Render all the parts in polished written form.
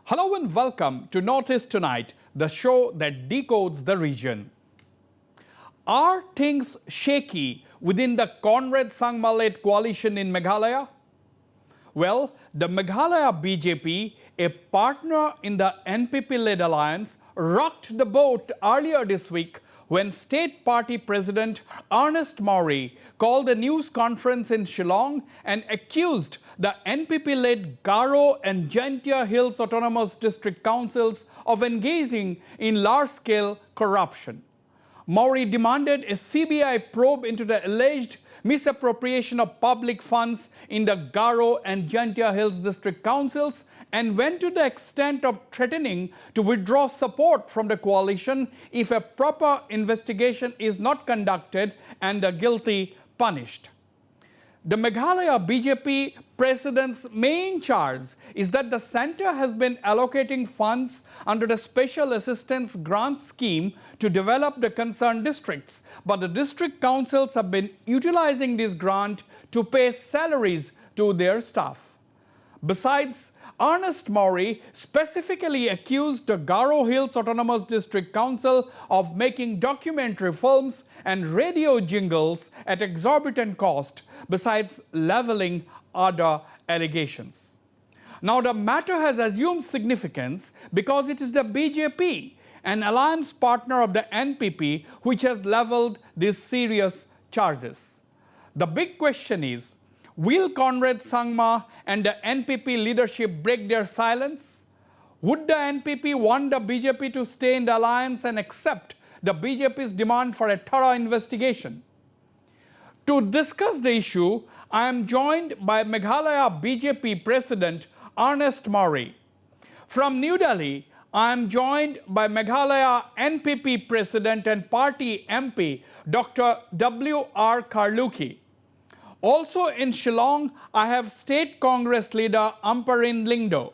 Hello and welcome to Northeast Tonight, the show that decodes the region. Are things shaky within the Conrad Sangma-led coalition in Meghalaya? Well, the Meghalaya BJP, a partner in the NPP-led alliance, rocked the boat earlier this week when State Party President Ernest Maury called a news conference in Shillong and accused the NPP-led Garo and Jaintia Hills Autonomous District Councils of engaging in large-scale corruption. Maury demanded a CBI probe into the alleged misappropriation of public funds in the Garo and Jaintia Hills District Councils and went to the extent of threatening to withdraw support from the coalition if a proper investigation is not conducted and the guilty punished. The Meghalaya BJP president's main charge is that the centre has been allocating funds under the Special Assistance Grant Scheme to develop the concerned districts, but the district councils have been utilizing this grant to pay salaries to their staff. Besides, Ernest Maury specifically accused the Garo Hills Autonomous District Council of making documentary films and radio jingles at exorbitant cost, besides leveling other allegations. Now, the matter has assumed significance because it is the BJP, an alliance partner of the NPP, which has leveled these serious charges. The big question is, will Conrad Sangma and the NPP leadership break their silence? Would the NPP want the BJP to stay in the alliance and accept the BJP's demand for a thorough investigation? To discuss the issue, I am joined by Meghalaya BJP President Ernest Maury. From New Delhi, I am joined by Meghalaya NPP President and Party MP Dr. W.R. Karluki. Also in Shillong, I have State Congress leader Amparin Lingdo.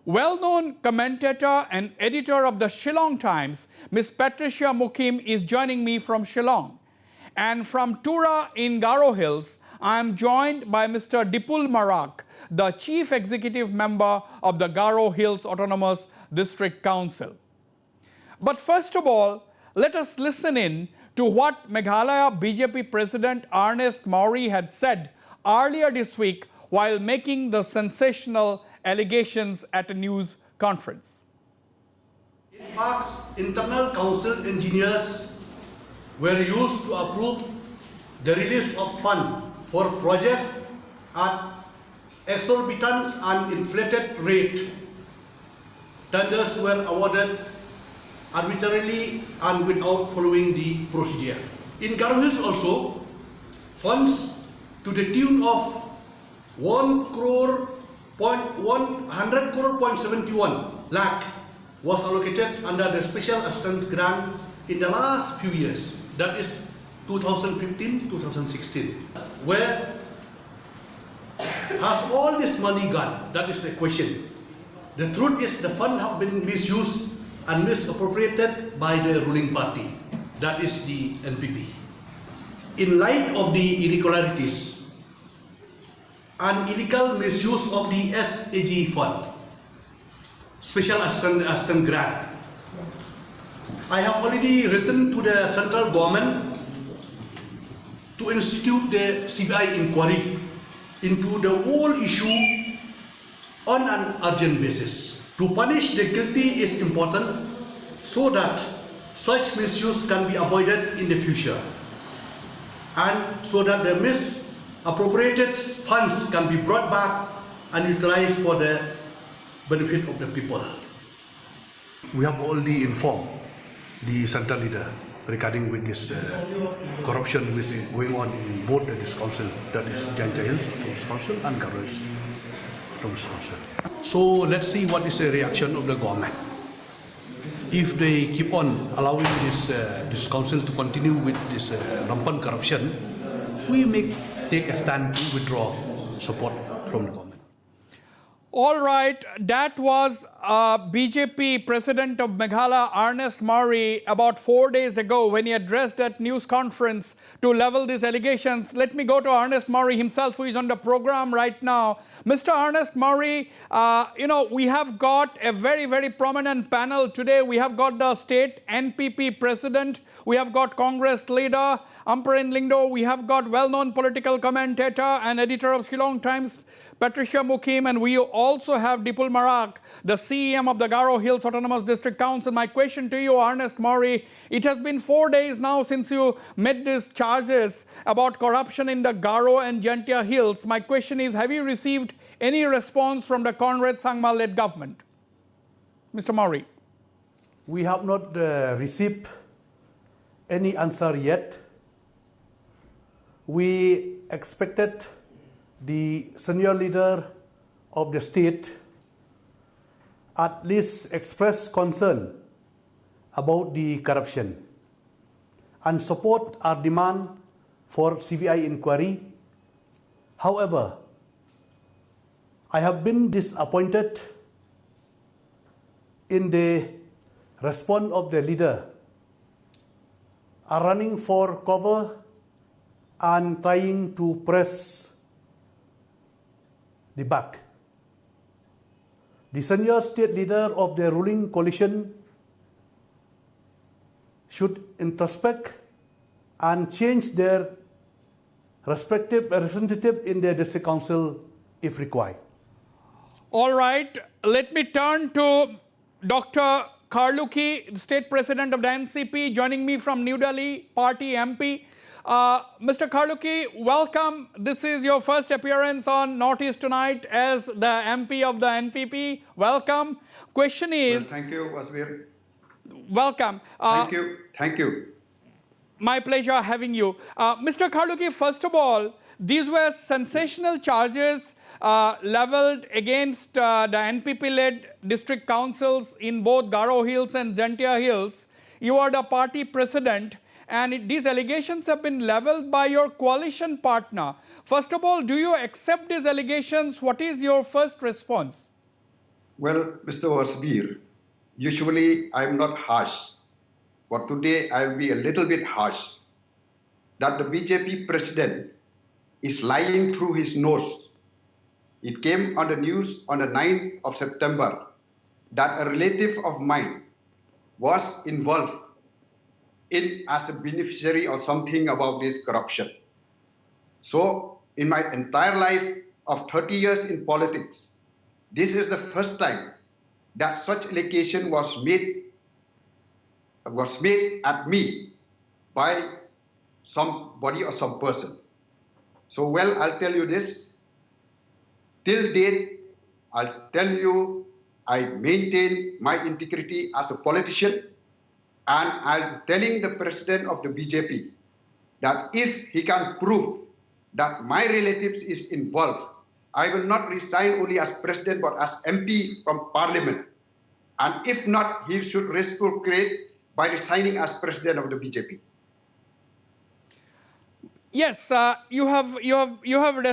Well-known commentator and editor of the Shillong Times, Ms. Patricia Mukim is joining me from Shillong. And from Tura in Garo Hills, I am joined by Mr. Dipul Marak, the Chief Executive Member of the Garo Hills Autonomous District Council. But first of all, let us listen in to what Meghalaya BJP President Ernest Maury had said earlier this week while making the sensational allegations at a news conference. In fact, internal council engineers were used to approve the release of funds for project at exorbitant and inflated rate. Tenders were awarded arbitrarily and without following the procedure. In Garo Hills also, funds to the tune of 100 crore.71 lakh was allocated under the Special Assistance Grant in the last few years, that is 2015-2016. Where has all this money gone? That is the question. The truth is the funds have been misused and misappropriated by the ruling party, that is the NPP. In light of the irregularities and illegal misuse of the SAG fund, Special Assistance Grant, I have already written to the central government to institute the CBI inquiry into the whole issue on an urgent basis. To punish the guilty is important so that such misuse can be avoided in the future and so that the misappropriated funds can be brought back and utilized for the benefit of the people. We have already informed the central leader regarding with this corruption which is going on in both this council, that is Jaintia Hills Council and Garo Hills Council. So let's see what is the reaction of the government. If they keep on allowing this council to continue with this rampant corruption, we may take a stand to withdraw support from the government. All right, that was BJP President of Meghalaya, Ernest Murray, about 4 days ago when he addressed that news conference to level these allegations. Let me go to Ernest Murray himself, who is on the program right now. Mr. Ernest Murray, we have got a very, very prominent panel today. We have got the state NPP president. We have got Congress leader, Amperin Lingdo. We have got well-known political commentator and editor of Shillong Times, Patricia Mukim, and we also have Dipul Marak, the CEM of the Garo Hills Autonomous District Council. My question to you, Ernest Murray, it has been 4 days now since you made these charges about corruption in the Garo and Jantia Hills. My question is, have you received any response from the Conrad Sangma-led government? Mr. Murray. We have not received any answer yet. We expected the senior leader of the state at least express concern about the corruption and support our demand for CBI inquiry. However, I have been disappointed in the response of the leader are running for cover and trying to press the back. The senior state leader of the ruling coalition should introspect and change their respective representative in their district council if required. All right, let me turn to Dr. Karluki, state president of the NCP, joining me from New Delhi, party MP. Mr. Karluki, welcome. This is your first appearance on Northeast Tonight as the MP of the NPP. Welcome. Question is... Well, thank you, Wasbir. Welcome. Thank you. My pleasure having you. Mr. Karluki, first of all, these were sensational charges leveled against the NPP-led district councils in both Garo Hills and Jantia Hills. You are the party president, and these allegations have been leveled by your coalition partner. First of all, do you accept these allegations? What is your first response? Well, Mr. Wasbir, usually I'm not harsh, but today I will be a little bit harsh. That the BJP president is lying through his nose. It came on the news on the 9th of September that a relative of mine was involved in as a beneficiary or something about this corruption. So in my entire life of 30 years in politics, this is the first time that such allegation was made at me by somebody or some person. So, well, I'll tell you this. Till date, I'll tell you, I maintain my integrity as a politician, and I'm telling the president of the BJP that if he can prove that my relatives is involved, I will not resign only as president but as MP from parliament. And if not, he should reciprocate by resigning as president of the BJP. Yes, you have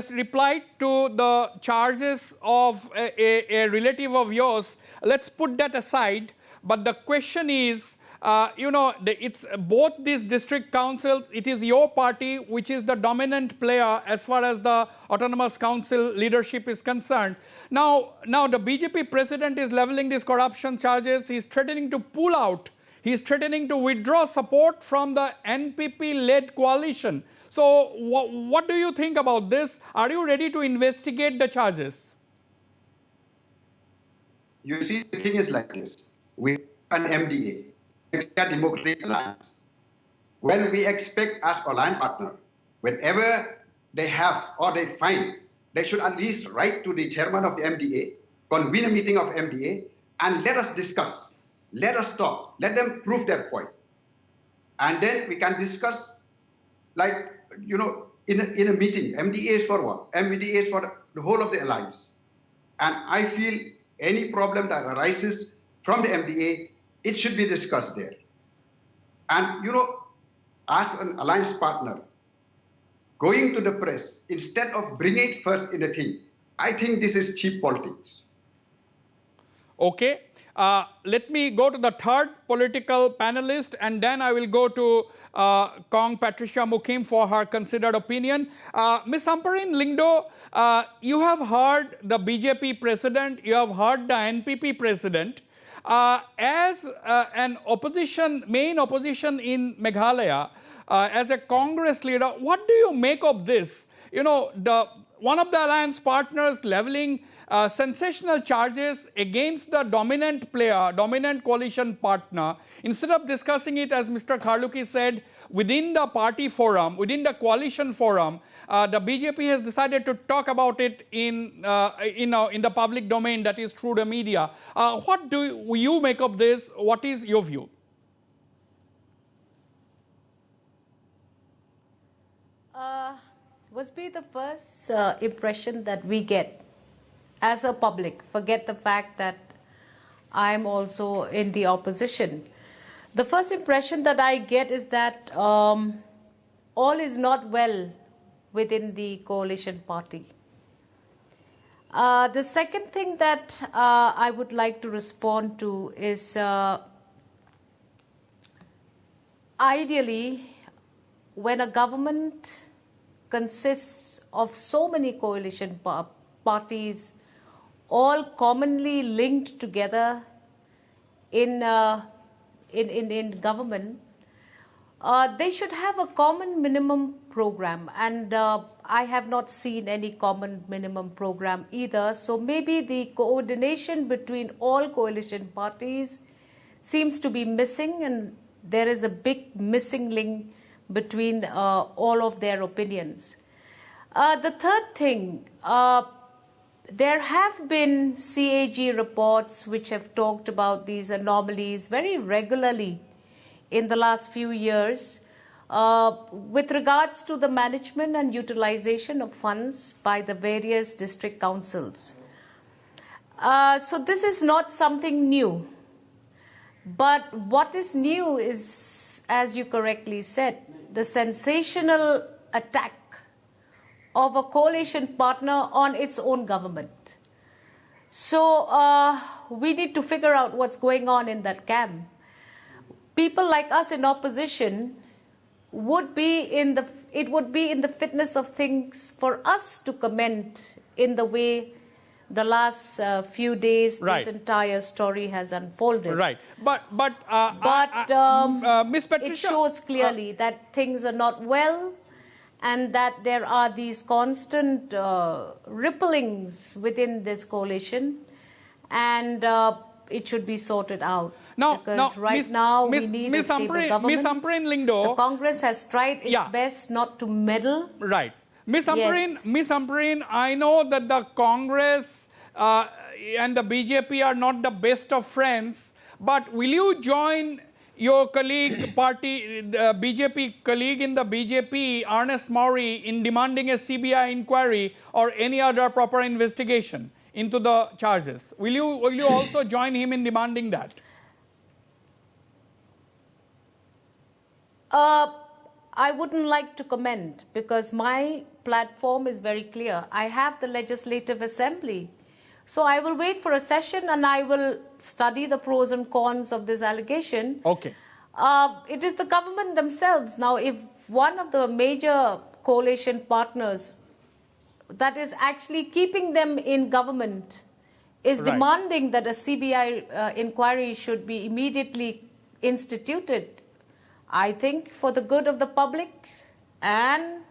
replied to the charges of a relative of yours. Let's put that aside. But the question is, it's both these district councils. It is your party which is the dominant player as far as the autonomous council leadership is concerned. Now the BJP president is leveling these corruption charges. He's threatening to pull out. He's threatening to withdraw support from the NPP-led coalition. So what do you think about this? Are you ready to investigate the charges? You see, the thing is like this. We have an MDA, Democratic Alliance. When we expect as alliance partner, whenever they have or they find, they should at least write to the chairman of the MDA, convene a meeting of MDA, and let us discuss. Let us talk. Let them prove their point. And then we can discuss, like, in a meeting. MDA is for what? MDA is for the whole of the alliance. And I feel any problem that arises from the MDA, it should be discussed there. And, as an alliance partner, going to the press, instead of bringing it first in the thing, I think this is cheap politics. Okay. Let me go to the third political panelist, and then I will go to Kong Patricia Mukim for her considered opinion. Ms. Amparin Lingdo, you have heard the BJP president, you have heard the NPP president. As an opposition, main opposition in Meghalaya, as a Congress leader, what do you make of this? You know, one of the alliance partners leveling sensational charges against the dominant player, dominant coalition partner, instead of discussing it, as Mr. Kharluki said, within the party forum, within the coalition forum, the BJP has decided to talk about it in the public domain, that is through the media. What do you make of this? What is your view? Wasbir, the first impression that we get as a public, forget the fact that I'm also in the opposition. The first impression that I get is that all is not well within the coalition party. The second thing that I would like to respond to is ideally, when a government consists of so many coalition parties, all commonly linked together in government, they should have a common minimum program, and I have not seen any common minimum program either. So maybe the coordination between all coalition parties seems to be missing, and there is a big missing link between all of their opinions. The third thing, there have been CAG reports which have talked about these anomalies very regularly in the last few years with regards to the management and utilization of funds by the various district councils. So this is not something new. But what is new is, as you correctly said, the sensational attack of a coalition partner on its own government. So we need to figure out what's going on in that camp. People like us in opposition would be in the fitness of things for us to comment in the way the last few days this entire story has unfolded. Right, but Ms. Patricia, it shows clearly that things are not well, and that there are these constant ripplings within this coalition, and it should be sorted out. Because right now we need a stable government. Ms. Amparin Lingdo, the Congress has tried its best not to meddle. Right. Ms. Amparin, I know that the Congress and the BJP are not the best of friends, but will you join your colleague party, the BJP colleague in the BJP, Ernest Maury, in demanding a CBI inquiry or any other proper investigation into the charges? Will you also join him in demanding that? I wouldn't like to comment, because my platform is very clear. I have the Legislative Assembly. So I will wait for a session and I will study the pros and cons of this allegation. Okay. It is the government themselves. Now, if one of the major coalition partners that is actually keeping them in government is demanding that a CBI inquiry should be immediately instituted, I think for the good of the public and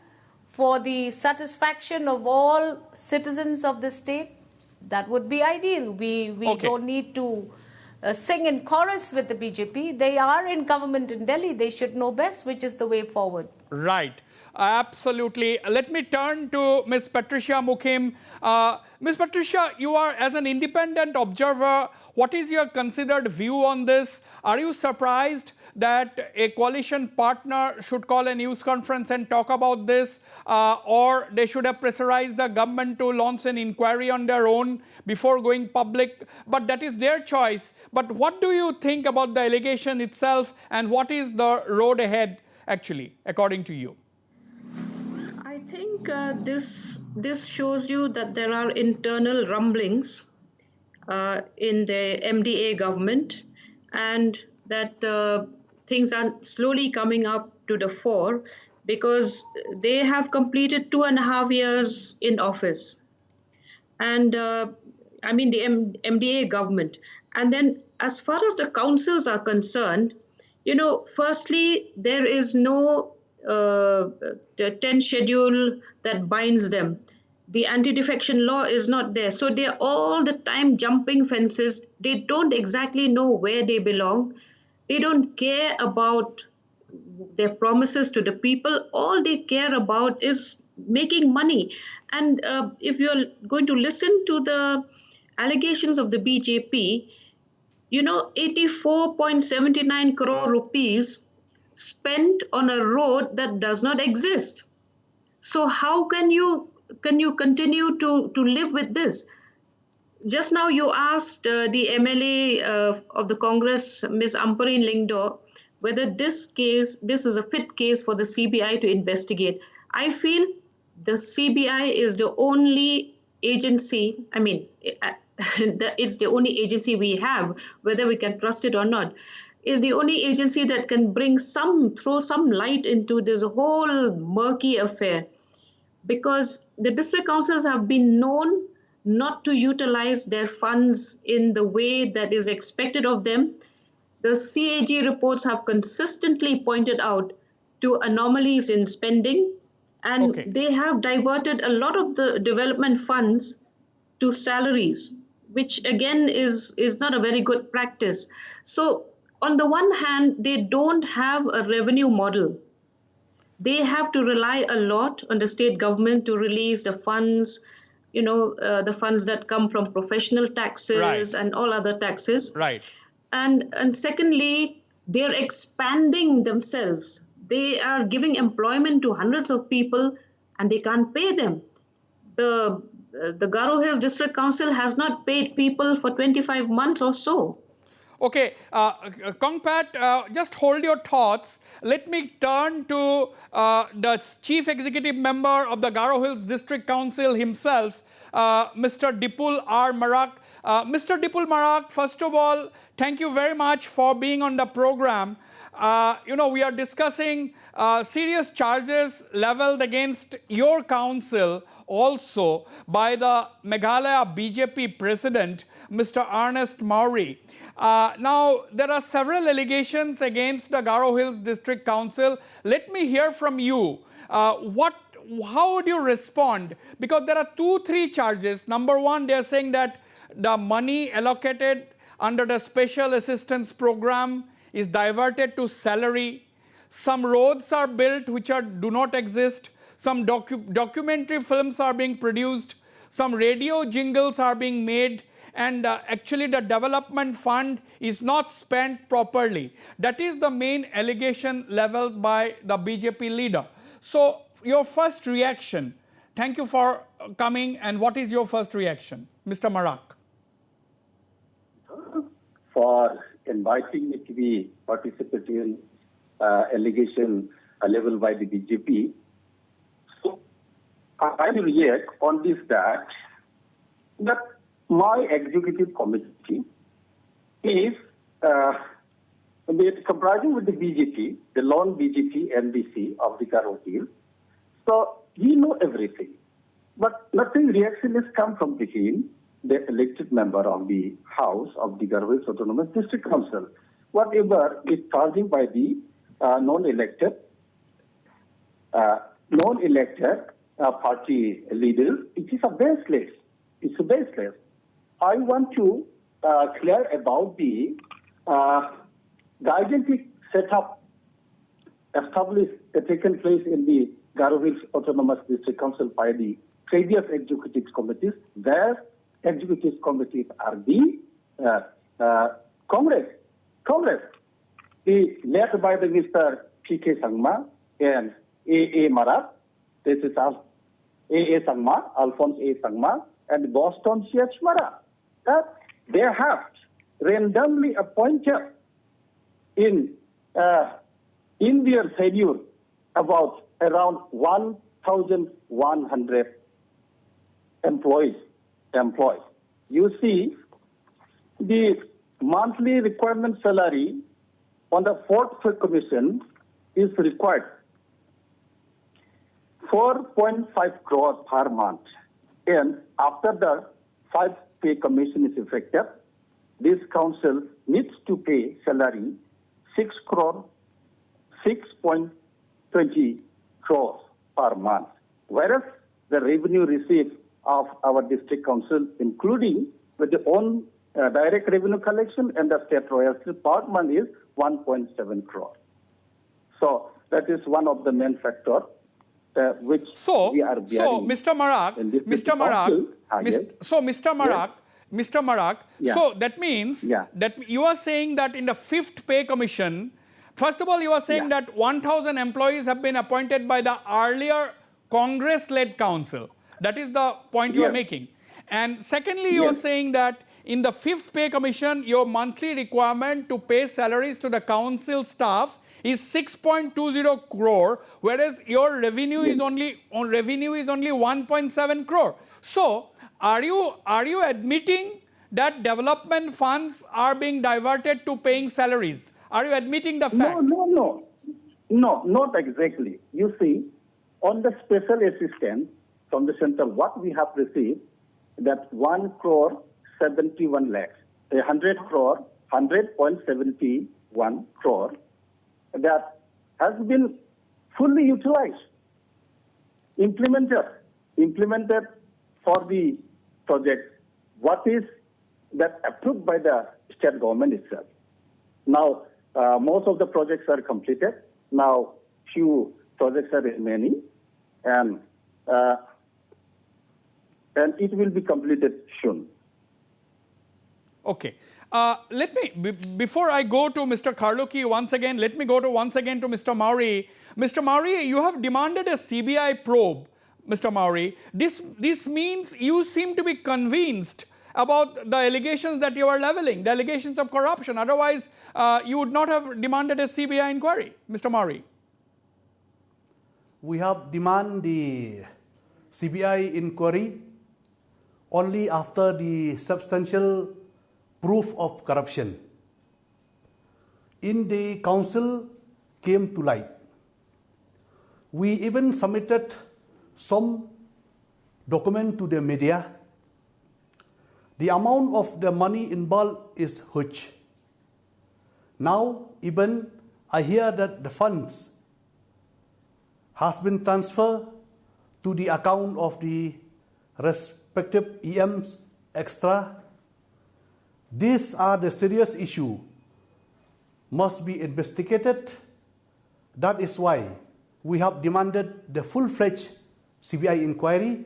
for the satisfaction of all citizens of the state, that would be ideal. We don't need to sing in chorus with the BJP. They are in government in Delhi. They should know best which is the way forward. Right. Absolutely. Let me turn to Ms. Patricia Mukim. Ms. Patricia, you are, as an independent observer, what is your considered view on this? Are you surprised that a coalition partner should call a news conference and talk about this, or they should have pressurized the government to launch an inquiry on their own before going public? But that is their choice. But what do you think about the allegation itself, and what is the road ahead, actually, according to you? I think this shows you that there are internal rumblings in the MDA government, and that things are slowly coming up to the fore because they have completed 2.5 years in office. And I mean the MDA government. And then as far as the councils are concerned, firstly, there is no 10 schedule that binds them. The anti-defection law is not there. So they're all the time jumping fences. They don't exactly know where they belong. They don't care about their promises to the people. All they care about is making money. And if you're going to listen to the allegations of the BJP, 84.79 crore rupees spent on a road that does not exist. So how can you continue to live with this? Just now you asked the MLA of the Congress, Ms. Ampareen Lingdo, whether this is a fit case for the CBI to investigate. I feel the CBI is the only agency, it's the only agency we have, whether we can trust it or not, is the only agency that can throw some light into this whole murky affair. Because the district councils have been known not to utilize their funds in the way that is expected of them. The CAG reports have consistently pointed out to anomalies in spending, and Okay. they have diverted a lot of the development funds to salaries, which again is not a very good practice. So on the one hand, they don't have a revenue model. They have to rely a lot on the state government to release the funds, the funds that come from professional taxes Right. and all other taxes. Right. And secondly, they're expanding themselves. They are giving employment to hundreds of people, and they can't pay them. The Garo Hills District Council has not paid people for 25 months or so. Okay, Kongpat, just hold your thoughts. Let me turn to the Chief Executive Member of the Garo Hills District Council himself, Mr. Dipul R. Marak. Mr. Dipul Marak, first of all, thank you very much for being on the program. We are discussing serious charges leveled against your council also by the Meghalaya BJP President, Mr. Ernest Maury. Now, there are several allegations against the Garo Hills District Council. Let me hear from you. How would you respond? Because there are 2-3 charges. Number one, they are saying that the money allocated under the Special Assistance Program is diverted to salary. Some roads are built which do not exist. Some documentary films are being produced. Some radio jingles are being made. And actually the development fund is not spent properly. That is the main allegation leveled by the BJP leader. So your first reaction, thank you for coming, and what is your first reaction, Mr. Marak? For inviting me to be participating in allegation leveled by the BJP. So I will react on this that my executive committee is comprising with the BJP, the lone BJP MDC of the Garo Hills. So we know everything. But nothing reaction has come from him, the elected member of the House of the Garo Hills Autonomous District Council. Whatever is charging by the non-elected party leaders, it is a baseless. It's a baseless. I want to clear about the gigantic setup taken place in the Garo Hills Autonomous District Council by the previous executive committees. Their executive committees are the Congress, led by the Mr. P.K. Sangma and A.A. Marat. This is A.A. Sangma, Alphonse A. Sangma, and Boston C.H. Marat. They have randomly appointed in their schedule about around 1,100 employees. You see, the monthly requirement salary on the fourth pay commission is required 4.5 crore per month. And after the 5 pay commission is effective, this council needs to pay salary 6 crore, 6.20 crores per month. Whereas the revenue received of our district council, including with the own direct revenue collection and the state royalty per month, is 1.7 crore. So that is one of the main factors which we are bearing. So, Mr. Marak, Yeah. so that means that you are saying that in the 5th pay commission, first of all, you are saying that 1,000 employees have been appointed by the earlier Congress-led council. That is the point you are making. And secondly, you are saying that in the 5th pay commission, your monthly requirement to pay salaries to the council staff is 6.20 crore, whereas your revenue is only 1.7 crore. So, are you admitting that development funds are being diverted to paying salaries? Are you admitting the fact? No, not exactly. You see, on the special assistance from the center, what we have received, that 1 crore 71 lakhs, 100 crore, 100.71 crore, that has been fully utilized, implemented for the project. What is that approved by the state government itself? Now, most of the projects are completed. Now, few projects are remaining, and it will be completed soon. Okay. Let me, before I go to Mr. Kharloki once again, let me go to Mr. Mauri. Mr. Mauri, you have demanded a CBI probe, Mr. Mauri. This means you seem to be convinced about the allegations that you are leveling, the allegations of corruption. Otherwise, you would not have demanded a CBI inquiry, Mr. Mauri. We have demanded the CBI inquiry only after the substantial proof of corruption in the council came to light. We even submitted some document to the media. The amount of the money involved is huge. Now even I hear that the funds has been transferred to the account of the respective EMs extra. These are the serious issue must be investigated. That is why we have demanded the full-fledged CBI inquiry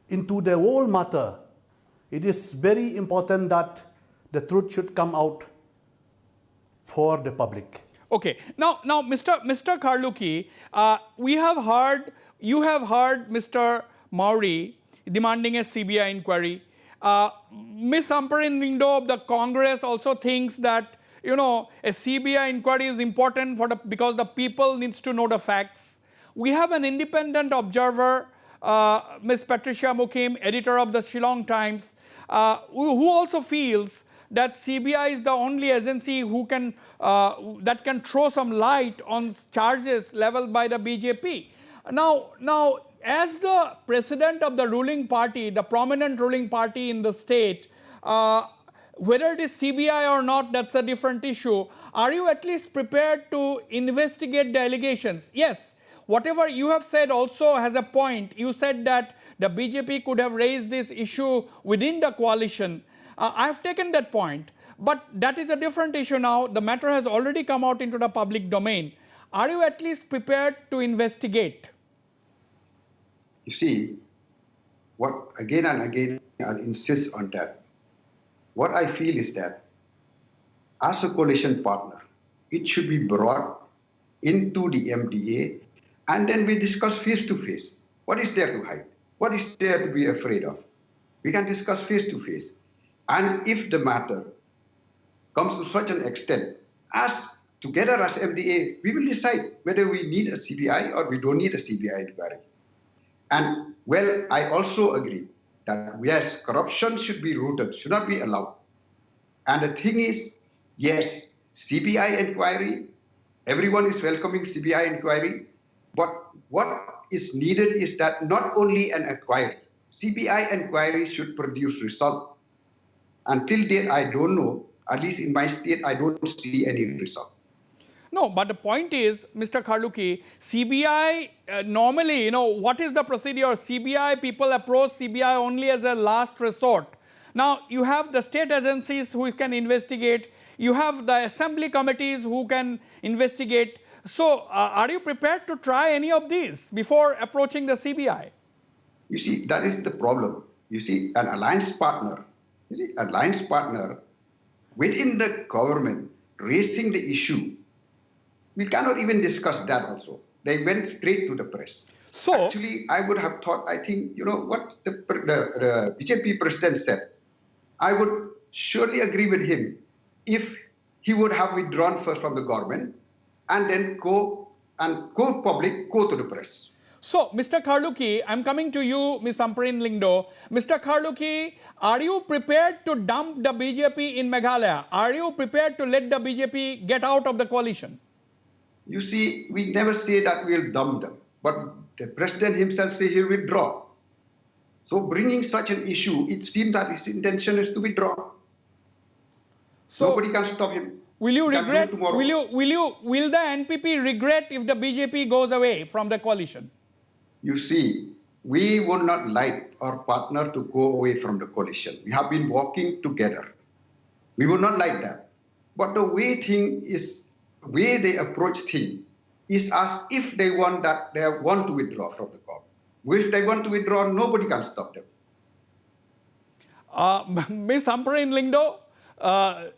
into the whole matter. It is very important that the truth should come out for the public. Okay. Now, Mr. Kharloki, you have heard Mr. Mauri demanding a CBI inquiry. Ms. Amparin Lindo of the Congress also thinks that, a CBI inquiry is important because the people needs to know the facts. We have an independent observer, Ms. Patricia Mukim, editor of the Shillong Times, who also feels that CBI is the only agency that can throw some light on charges leveled by the BJP. Now, as the president of the ruling party, the prominent ruling party in the state, whether it is CBI or not, that's a different issue. Are you at least prepared to investigate the allegations? Yes, whatever you have said also has a point. You said that the BJP could have raised this issue within the coalition. I have taken that point, but that is a different issue now. The matter has already come out into the public domain. Are you at least prepared to investigate? You see, what again and again I'll insist on that. What I feel is that as a coalition partner, it should be brought into the MDA and then we discuss face to face. What is there to hide? What is there to be afraid of? We can discuss face to face. And if the matter comes to such an extent, as together as MDA, we will decide whether we need a CBI or we don't need a CBI inquiry. And well, I also agree that yes, corruption should be rooted, should not be allowed. And the thing is, yes, CBI inquiry, everyone is welcoming CBI inquiry, but what is needed is that not only an inquiry, CBI inquiry should produce result. Until date, I don't know, at least in my state, I don't see any result. No, but the point is, Mr. Kharluki, CBI, normally, what is the procedure? CBI, people approach CBI only as a last resort. Now, you have the state agencies who can investigate. You have the assembly committees who can investigate. So, are you prepared to try any of these before approaching the CBI? You see, that is the problem. You see, an alliance partner within the government raising the issue, we cannot even discuss that also. They went straight to the press. So, actually, I would have thought, I think, what the BJP president said, I would surely agree with him if he would have withdrawn first from the government and then go public, go to the press. So, Mr. Kharluki, I'm coming to you, Ms. Amprin Lingdo. Mr. Kharluki, are you prepared to dump the BJP in Meghalaya? Are you prepared to let the BJP get out of the coalition? You see, we never say that we'll dump them, but the president himself says he'll withdraw. So bringing such an issue, it seems that his intention is to withdraw. So nobody can stop him. Will you regret? Will the NPP regret if the BJP goes away from the coalition? You see, we would not like our partner to go away from the coalition. We have been working together. We would not like that. But the way they approach things is as if they want to withdraw from the government. If they want to withdraw, nobody can stop them. Ms. Amprin Lingdo,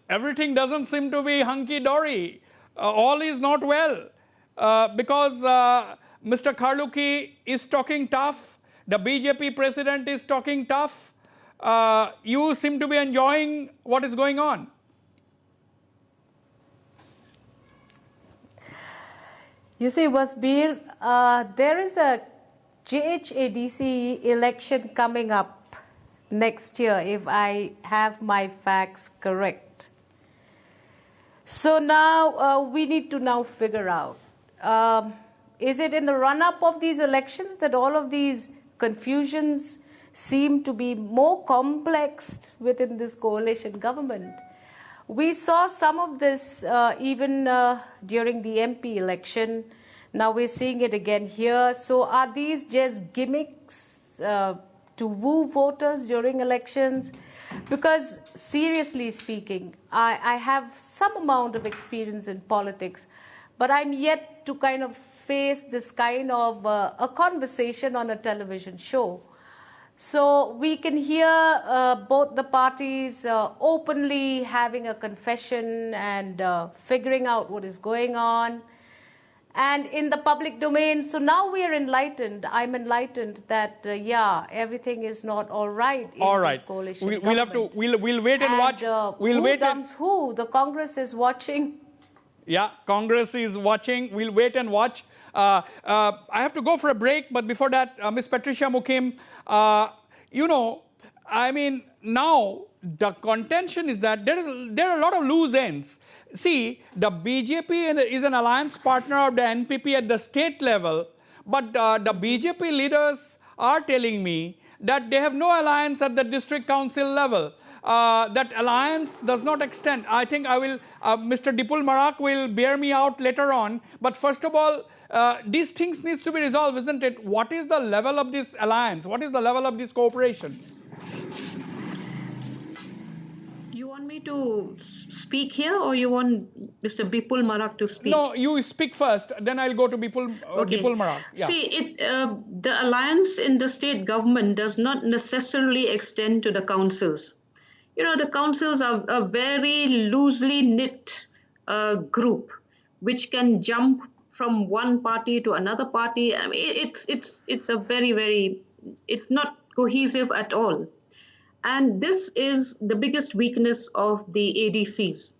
everything doesn't seem to be hunky-dory. All is not well because Mr. Kharluki is talking tough. The BJP president is talking tough. You seem to be enjoying what is going on. You see, Wasbir, there is a JHADC election coming up next year, if I have my facts correct. So now we need to now figure out, is it in the run-up of these elections that all of these confusions seem to be more complex within this coalition government? We saw some of this even during the MP election. Now we're seeing it again here. So are these just gimmicks to woo voters during elections? Because seriously speaking, I have some amount of experience in politics, but I'm yet to kind of face this kind of a conversation on a television show. So we can hear both the parties openly having a confession and figuring out what is going on. And in the public domain, so now we are enlightened. I'm enlightened that, yeah, everything is not all right in this coalition government. We'll wait and watch. Who dumps who? The Congress is watching. Yeah, Congress is watching. We'll wait and watch. I have to go for a break, but before that, Ms. Patricia Mukim, I mean, now the contention is that there are a lot of loose ends. See, the BJP is an alliance partner of the NPP at the state level, but the BJP leaders are telling me that they have no alliance at the district council level. That alliance does not extend. I think Mr. Dipul Marak will bear me out later on. But first of all, these things needs to be resolved, isn't it? What is the level of this alliance? What is the level of this cooperation? You want me to speak here, or you want Mr. Bipul Marak to speak? No, you speak first, then I'll go to Bipul Marak. Yeah. See, the alliance in the state government does not necessarily extend to the councils. The councils are a very loosely knit group, which can jump from one party to another party. I mean, it's a very, it's not cohesive at all. And this is the biggest weakness of the ADCs.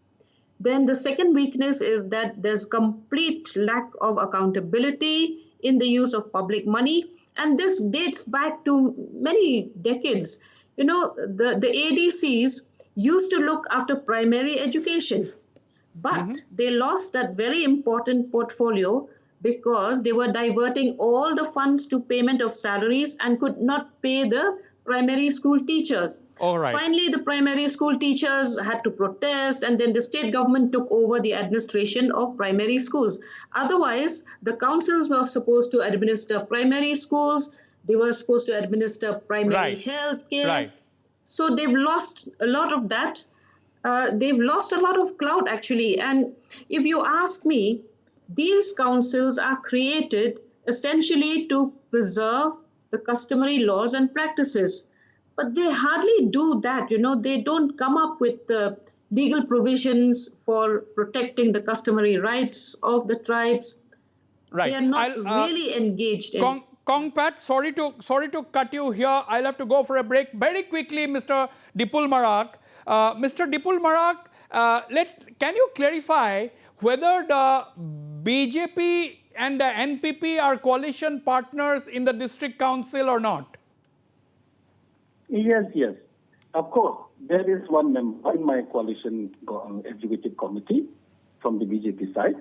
Then the second weakness is that there's complete lack of accountability in the use of public money. And this dates back to many decades. The ADCs used to look after primary education. But they lost that very important portfolio because they were diverting all the funds to payment of salaries and could not pay the primary school teachers. All right. Finally, the primary school teachers had to protest, and then the state government took over the administration of primary schools. Otherwise, the councils were supposed to administer primary schools, they were supposed to administer primary Right. health care. Right. So they've lost a lot of that. They've lost a lot of clout, actually. And if you ask me, these councils are created essentially to preserve the customary laws and practices. But they hardly do that. They don't come up with the legal provisions for protecting the customary rights of the tribes. Right. They are not really engaged in. Kongpat, sorry to cut you here. I'll have to go for a break. Very quickly, Mr. Dipul Marak. Mr. Dipul Marak, can you clarify whether the BJP and the NPP are coalition partners in the district council or not? Yes. Of course, there is one member in my coalition executive committee from the BJP side,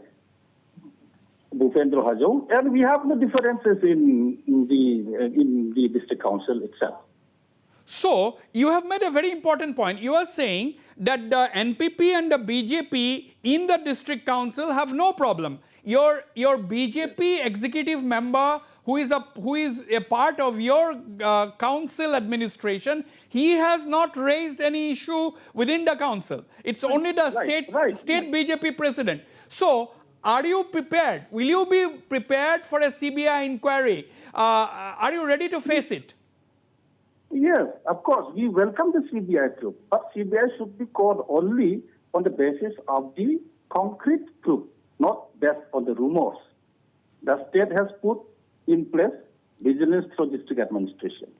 Bhupendra Hajong, and we have no differences in the district council itself. So, you have made a very important point. You are saying that the NPP and the BJP in the district council have no problem. Your BJP executive member who is a part of your council administration, he has not raised any issue within the council. It's only the state BJP president. So, are you prepared? Will you be prepared for a CBI inquiry? Are you ready to face it? Yes, of course. We welcome the CBI proof, but CBI should be called only on the basis of the concrete proof, not based on the rumors. The state has put in place vigilance through district administration.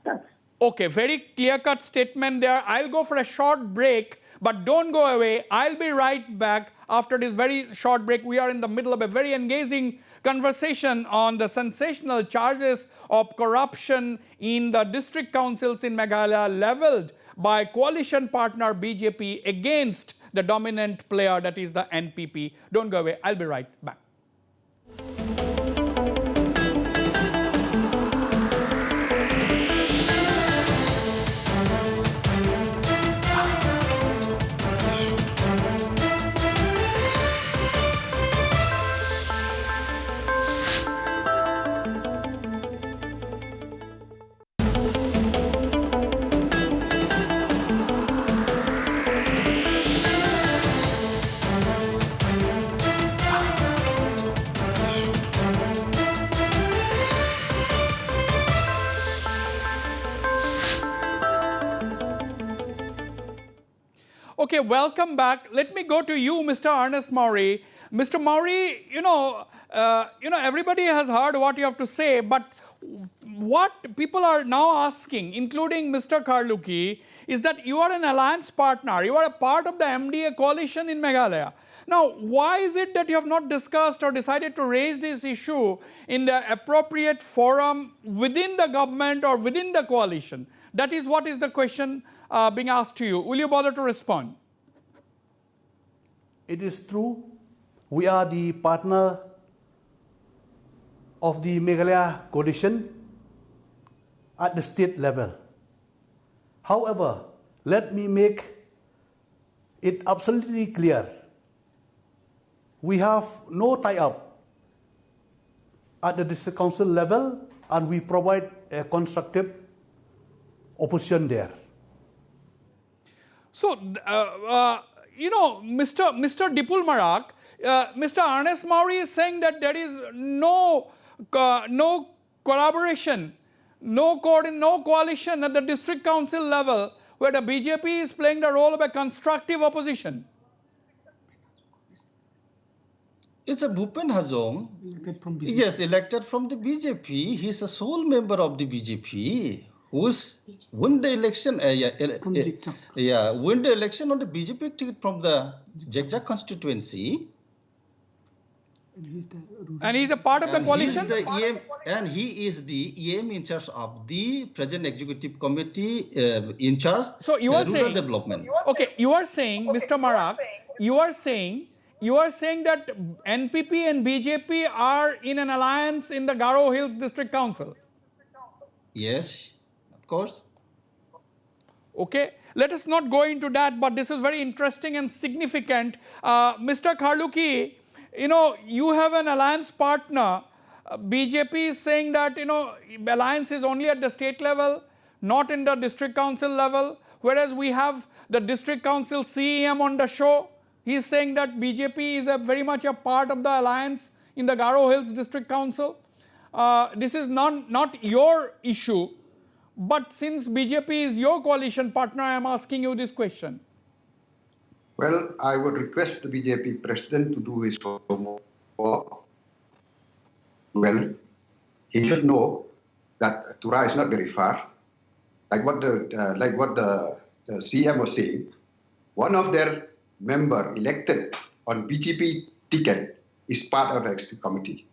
That's Okay, very clear-cut statement there. I'll go for a short break, but don't go away. I'll be right back after this very short break. We are in the middle of a very engaging conversation on the sensational charges of corruption in the district councils in Meghalaya leveled by coalition partner BJP against the dominant player, that is the NPP. Don't go away. I'll be right back. Okay, welcome back. Let me go to you, Mr. Ernest Maury. Mr. Maury, everybody has heard what you have to say, but what people are now asking, including Mr. Karluki, is that you are an alliance partner. You are a part of the MDA coalition in Meghalaya. Now, why is it that you have not discussed or decided to raise this issue in the appropriate forum within the government or within the coalition? That is what is the question being asked to you. Will you bother to respond? It is true. We are the partner of the Meghalaya coalition at the state level. However, let me make it absolutely clear. We have no tie-up at the district council level, and we provide a constructive opposition there. So, Mr. Dipul Marak, Mr. Ernest Maury is saying that there is no collaboration, no coalition at the district council level where the BJP is playing the role of a constructive opposition. It's a Bhupen Hajong. Yes, elected from the BJP. He's a sole member of the BJP who's won the election. Won the election on the BJP ticket from the Jegja constituency. And he's a part of the coalition? He is the EM in charge of the present executive committee in charge So you are rural saying, development. okay, you are saying, Mr. Marak, you are saying that NPP and BJP are in an alliance in the Garo Hills District Council. Yes, of course. Okay, let us not go into that, but this is very interesting and significant. Mr. Kharluki, you have an alliance partner. BJP is saying that, alliance is only at the state level, not in the district council level, whereas we have the district council CEM on the show. He is saying that BJP is very much a part of the alliance in the Garo Hills District Council. This is not your issue, but since BJP is your coalition partner, I am asking you this question. Well, I would request the BJP president to do his homework. Well, he should know that Tura is not very far. Like what the CM was saying, one of their member elected on BJP ticket is part of the executive committee.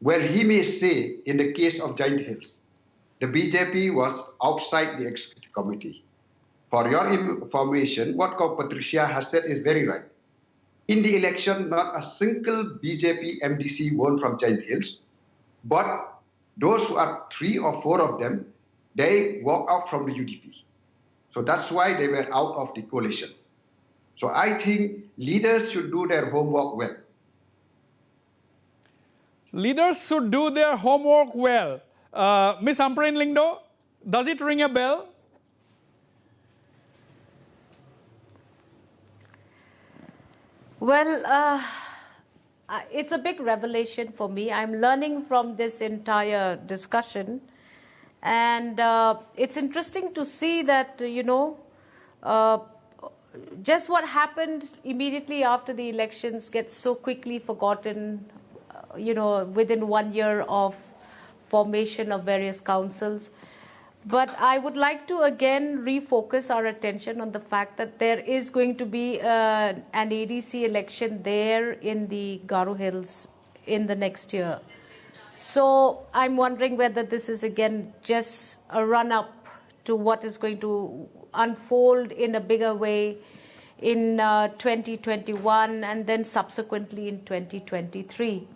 Well, he may say in the case of Giant Hills, the BJP was outside the executive committee. For your information, what Patricia has said is very right. In the election, not a single BJP MDC won from Giant Hills, but those who are 3 or 4 of them, they walk out from the UDP. So that's why they were out of the coalition. So I think leaders should do their homework well. Leaders should do their homework well. Ms. Amprin Lingdo, does it ring a bell? Well, it's a big revelation for me. I'm learning from this entire discussion. And it's interesting to see that, just what happened immediately after the elections gets so quickly forgotten, within 1 year of formation of various councils. But I would like to again refocus our attention on the fact that there is going to be an ADC election there in the Garo Hills in the next year. So I'm wondering whether this is again just a run-up to what is going to unfold in a bigger way in 2021 and then subsequently in 2023.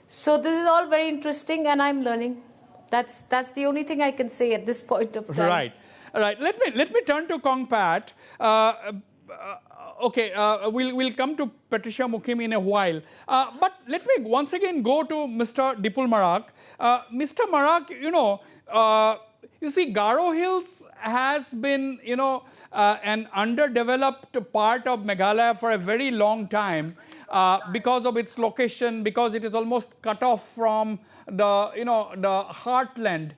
So this is all very interesting and I'm learning. That's the only thing I can say at this point of time. Right. Let me turn to Kongpat. We'll come to Patricia Mukim in a while. But let me once again go to Mr. Dipul Marak. Mr. Marak, you see, Garo Hills has been, an underdeveloped part of Meghalaya for a very long time because of its location, because it is almost cut off from the heartland.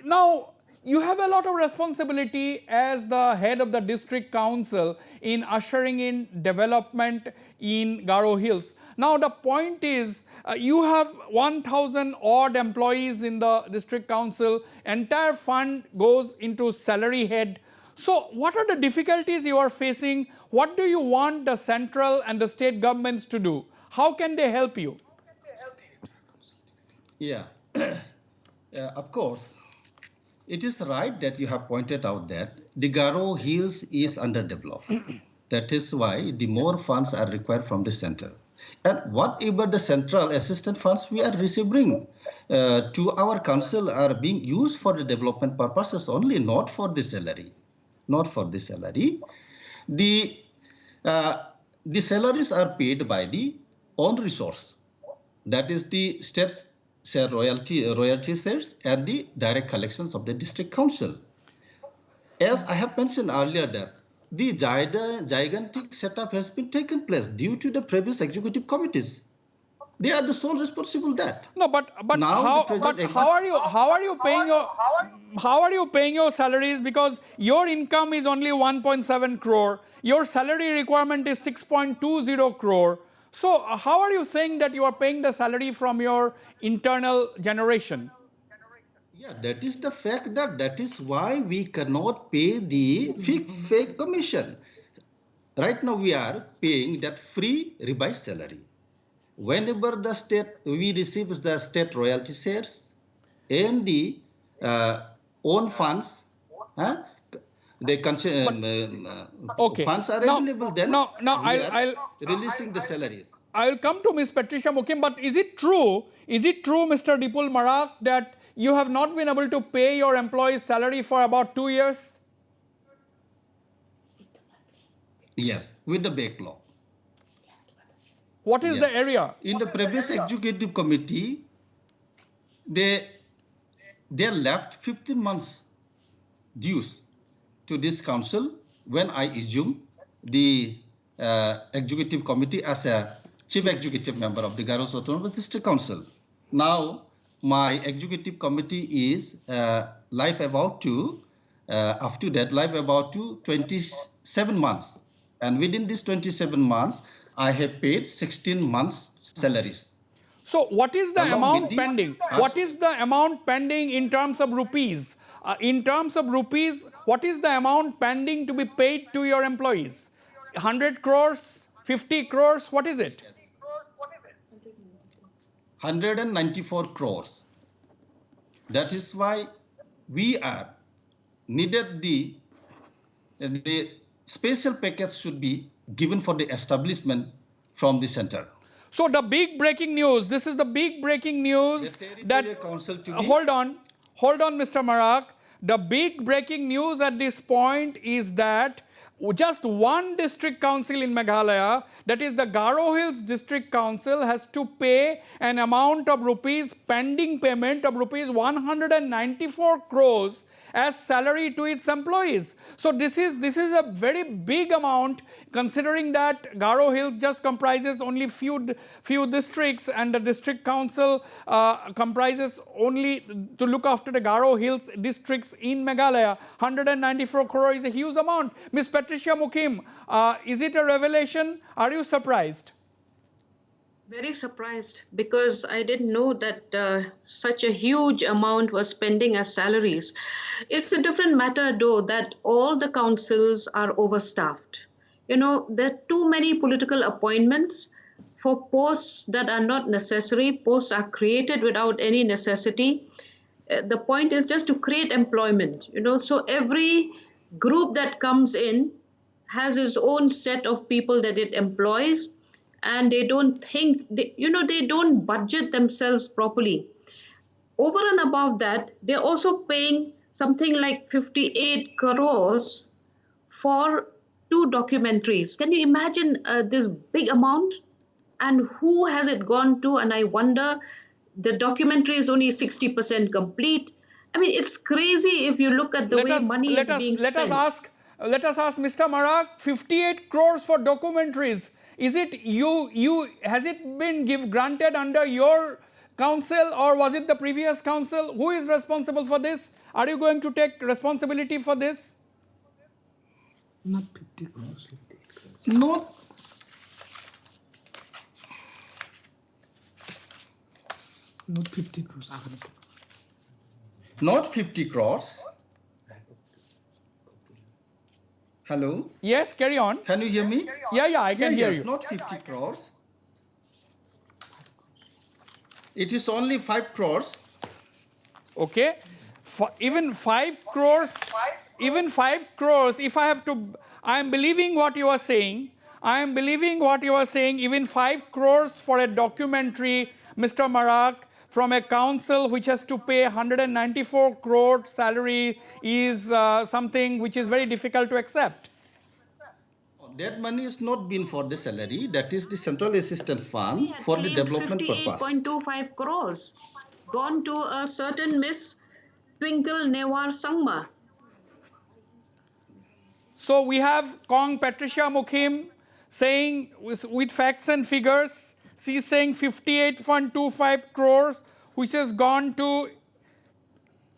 Now, you have a lot of responsibility as the head of the district council in ushering in development in Garo Hills. Now, the point is, you have 1,000 odd employees in the district council. Entire fund goes into salary head. So, what are the difficulties you are facing? What do you want the central and the state governments to do? How can they help you? Yeah, of course. It is right that you have pointed out that the Garo Hills is underdeveloped. That is why the more funds are required from the center. And whatever the central assistance funds we are receiving to our council are being used for the development purposes only, not for the salary. Not for the salary. The salaries are paid by the own resource. That is the state's share royalty shares and the direct collections of the district council. As I have mentioned earlier that the gigantic setup has been taken place due to the previous executive committees. They are the sole responsible that. No, but how are you paying your salaries, because your income is only 1.7 crore, your salary requirement is 6.20 crore. So how are you saying that you are paying the salary from your internal generation? Yeah, that is the fact that is why we cannot pay the fake commission. Right now we are paying that free revised salary. whenever the state, we receive the state royalty shares and the own funds, they Okay. funds are Now, available, then now we I'll are releasing the salaries. I will come to Ms. Patricia Mukim, but is it true, Mr. Dipul Marak, that you have not been able to pay your employees' salary for about 2 years? Yes, with the backlog. What is the area? In the previous executive committee, they left 15 months dues to this council when I assumed the executive committee as a chief executive member of the Garos Autonomous District Council. Now, my executive committee is live about to, after that, live about to 27 months. And within these 27 months, I have paid 16 months salaries. So what is the amount pending? What is the amount pending in terms of rupees? In terms of rupees, what is the amount pending to be paid to your employees? 100 crores, 50 crores, what is it? 194 crores. That is why we are needed the special package should be given for the establishment from the center. So the big breaking news, this is the big breaking news that, hold on, Mr. Marak. The big breaking news at this point is that just one district council in Meghalaya, that is the Garo Hills District Council, has to pay an amount of rupees, pending payment of rupees 194 crores as salary to its employees. So this is a very big amount, considering that Garo Hills just comprises only few districts, and the district council comprises only to look after the Garo Hills districts in Meghalaya. 194 crore is a huge amount. Ms. Patricia Mukim, is it a revelation? Are you surprised? Very surprised, because I didn't know that such a huge amount was spending as salaries. It's a different matter, though, that all the councils are overstaffed. You know, there are too many political appointments for posts that are not necessary. Posts are created without any necessity. The point is just to create employment, you know, so every group that comes in has its own set of people that it employs, and they don't think, they don't budget themselves properly. Over and above that, they're also paying something like 58 crores for 2 documentaries. Can you imagine this big amount? And who has it gone to? And I wonder, the documentary is only 60% complete. I mean, it's crazy if you look at the way money is being spent. Let us ask Mr. Marak, 58 crores for documentaries. Is it has it been granted under your council, or was it the previous council? Who is responsible for this? Are you going to take responsibility for this? Not 50 crores. Not. Not 50 crores. Not 50 crores. Hello? Yes, carry on. Can you hear me? Yeah, I can hear you. Not 50 crores. It is only 5 crores. Okay. Even 5 crores, if I have to, I am believing what you are saying. Even 5 crores for a documentary, Mr. Marak, from a council which has to pay 194 crore salary is something which is very difficult to accept. That money is not been for the salary. That is the Central Assistance Fund for the development purpose. 58.25 crores gone to a certain Miss Twinkle Newar Sangma. So we have Kong Patricia Mukim saying with facts and figures, she's saying 58.25 crores, which has gone to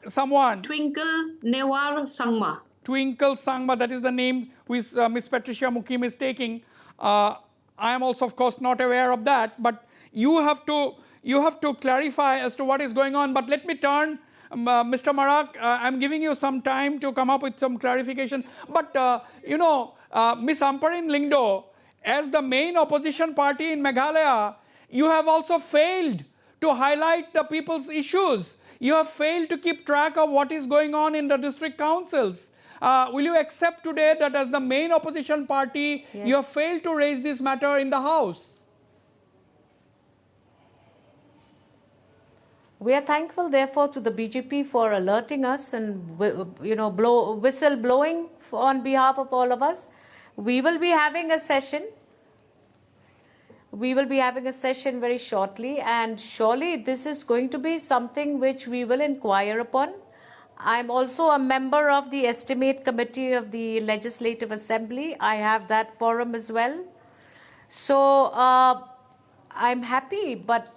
someone. Twinkle Newar Sangma. Twinkle Sangma, that is the name which Ms. Patricia Mukim is taking. I am also, of course, not aware of that, but you have to clarify as to what is going on. But let me turn, Mr. Marak, I'm giving you some time to come up with some clarification. But, Ms. Amparin Lingdo, as the main opposition party in Meghalaya, you have also failed to highlight the people's issues. You have failed to keep track of what is going on in the district councils. Will you accept today that as the main opposition party, Yes. you have failed to raise this matter in the House? We are thankful, therefore, to the BJP for alerting us and whistle blowing on behalf of all of us. We will be having a session. We will be having a session very shortly, and surely this is going to be something which we will inquire upon. I'm also a member of the Estimate Committee of the Legislative Assembly. I have that forum as well. So I'm happy, but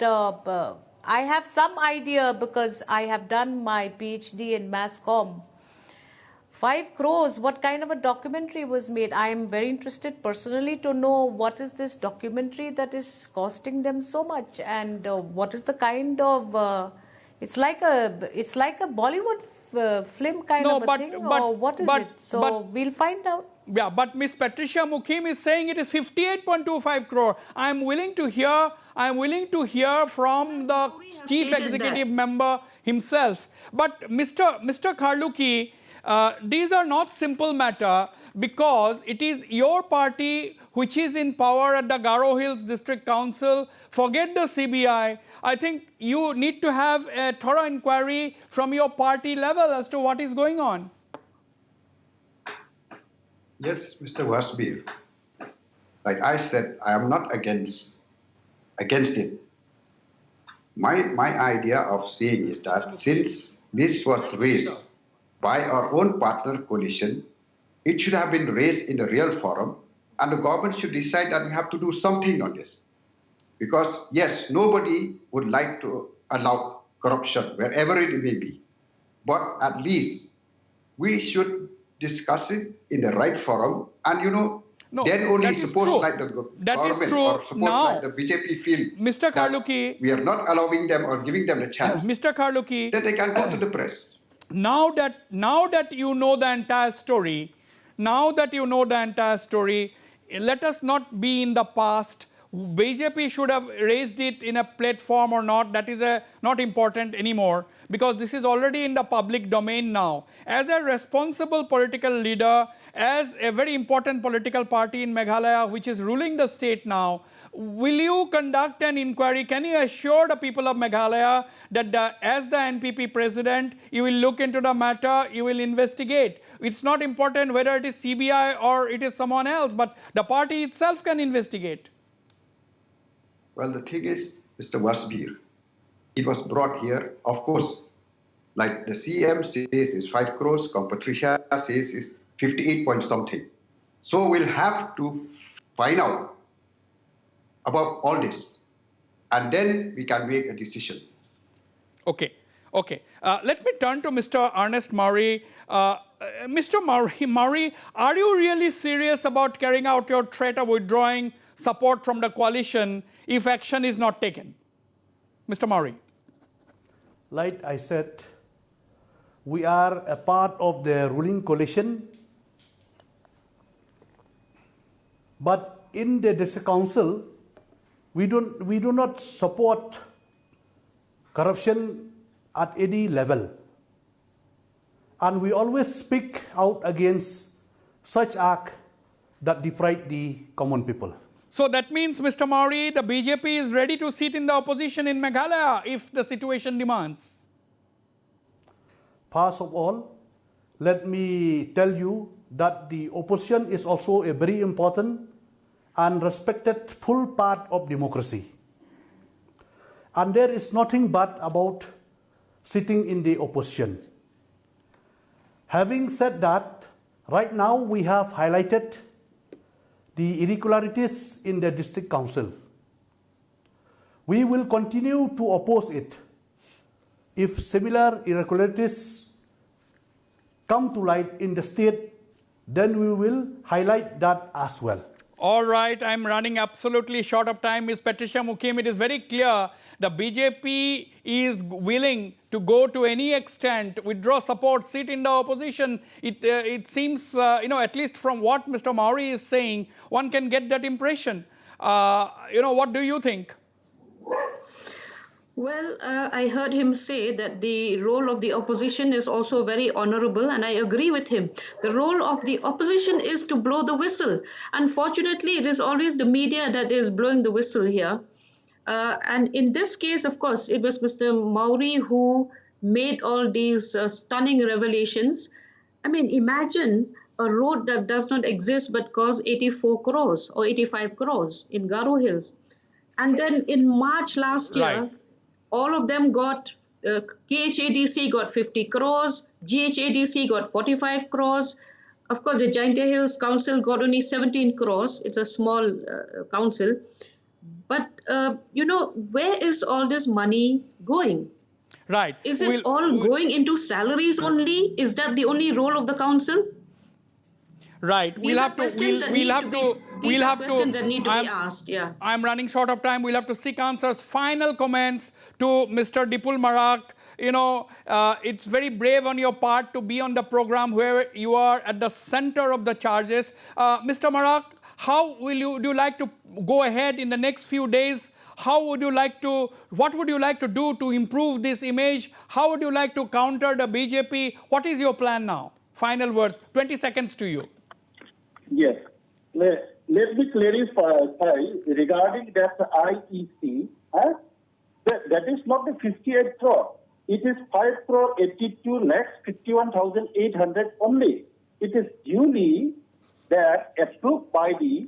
I have some idea because I have done my PhD in Mass Comm. 5 crores, what kind of a documentary was made? I am very interested personally to know what is this documentary that is costing them so much, and what is the kind of, it's like a Bollywood film kind of a thing, or what is it? So we'll find out. Yeah, but Ms. Patricia Mukim is saying it is 58.25 crore. I am willing to hear from the chief executive member himself. But Mr. Kharluki, these are not simple matter, because it is your party which is in power at the Garo Hills District Council. Forget the CBI. I think you need to have a thorough inquiry from your party level as to what is going on. Yes, Mr. Wasbir. Like I said, I am not against it. My idea of saying is that since this was raised by our own partner coalition, it should have been raised in the real forum, and the government should decide that we have to do something on this. Because yes, nobody would like to allow corruption wherever it may be, but at least we should discuss it in the right forum, and then only suppose like the government or suppose like the BJP feel Mr. Kharluki, we are not allowing them or giving them the chance, Mr. Kharluki, then they can go to the press. Now that you know the entire story, let us not be in the past. BJP should have raised it in a platform or not. That is not important anymore, because this is already in the public domain now. As a responsible political leader, as a very important political party in Meghalaya which is ruling the state now, will you conduct an inquiry? Can you assure the people of Meghalaya that as the NPP president, you will look into the matter, you will investigate? It's not important whether it is CBI or it is someone else, but the party itself can investigate. Well, the thing is, Mr. Wasbir, it was brought here, of course, like the CM says is 5 crores, Patricia says is 58 point something. So we'll have to find out about all this, and then we can make a decision. Okay. Let me turn to Mr. Ernest Murray. Mr. Murray, are you really serious about carrying out your threat of withdrawing support from the coalition if action is not taken? Mr. Murray. Like I said, we are a part of the ruling coalition, but in the district council, we do not support corruption at any level, and we always speak out against such act that deprive the common people. So that means, Mr. Murray, the BJP is ready to sit in the opposition in Meghalaya if the situation demands. First of all, let me tell you that the opposition is also a very important and respected full part of democracy. And there is nothing bad about sitting in the opposition. Having said that, right now we have highlighted the irregularities in the district council. We will continue to oppose it. If similar irregularities come to light in the state, then we will highlight that as well. All right, I'm running absolutely short of time. Ms. Patricia Mukim, it is very clear the BJP is willing to go to any extent, withdraw support, sit in the opposition. It seems, at least from what Mr. Murray is saying, one can get that impression. What do you think? Well, I heard him say that the role of the opposition is also very honorable, and I agree with him. The role of the opposition is to blow the whistle. Unfortunately, it is always the media that is blowing the whistle here. And in this case, of course, it was Mr. Mauri who made all these stunning revelations. I mean, imagine a road that does not exist but costs 84 crores or 85 crores in Garo Hills. And then in March last Right. year, all of them got, KHADC got 50 crores, GHADC got 45 crores. Of course, the Jaintia Hills Council got only 17 crores. It's a small council. But, where is all this money going? Right. Is it all going into salaries only? Is that the only role of the council? Right. These are questions that need to be. These are questions that need to be asked. Yeah. I'm running short of time. We'll have to seek answers. Final comments to Mr. Dipul Marak. It's very brave on your part to be on the program where you are at the center of the charges. Mr. Marak, how would you like to go ahead in the next few days? What would you like to do to improve this image? How would you like to counter the BJP? What is your plan now? Final words, 20 seconds to you. Yes. Let me clarify regarding that IEC. That is not the 58 crore. It is 5 crore 82 lakhs 51,800 only. It is duly that approved by the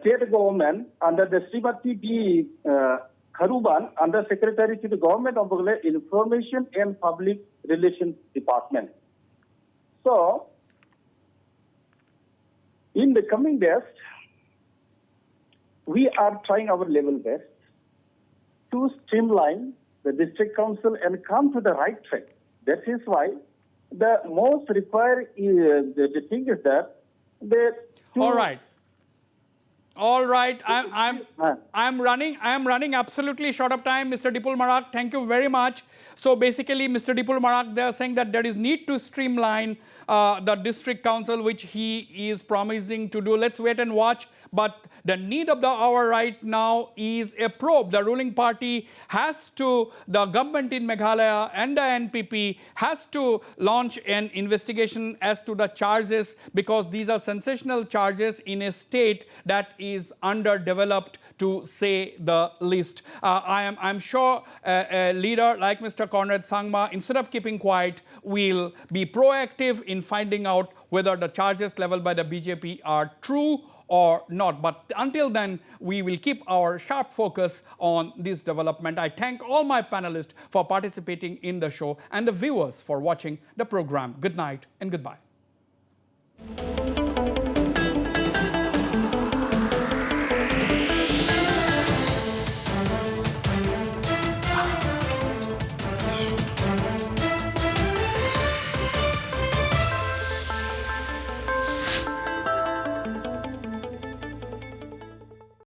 state government under the Srimati B. Kharuban, under Secretary to the Government of Bangladesh Information and Public Relations Department. So, in the coming days, we are trying our level best to streamline the district council and come to the right track. That is why the most required the thing is that All right. I'm running absolutely short of time, Mr. Dipul Marak. Thank you very much. So basically, Mr. Dipul Marak, they are saying that there is need to streamline the district council, which he is promising to do. Let's wait and watch. But the need of the hour right now is a probe. The ruling party the government in Meghalaya and the NPP has to launch an investigation as to the charges, because these are sensational charges in a state that is underdeveloped, to say the least. I'm sure a leader like Mr. Conrad Sangma, instead of keeping quiet, will be proactive in finding out whether the charges leveled by the BJP are true or not. But until then, we will keep our sharp focus on this development. I thank all my panelists for participating in the show and the viewers for watching the program. Good night and goodbye.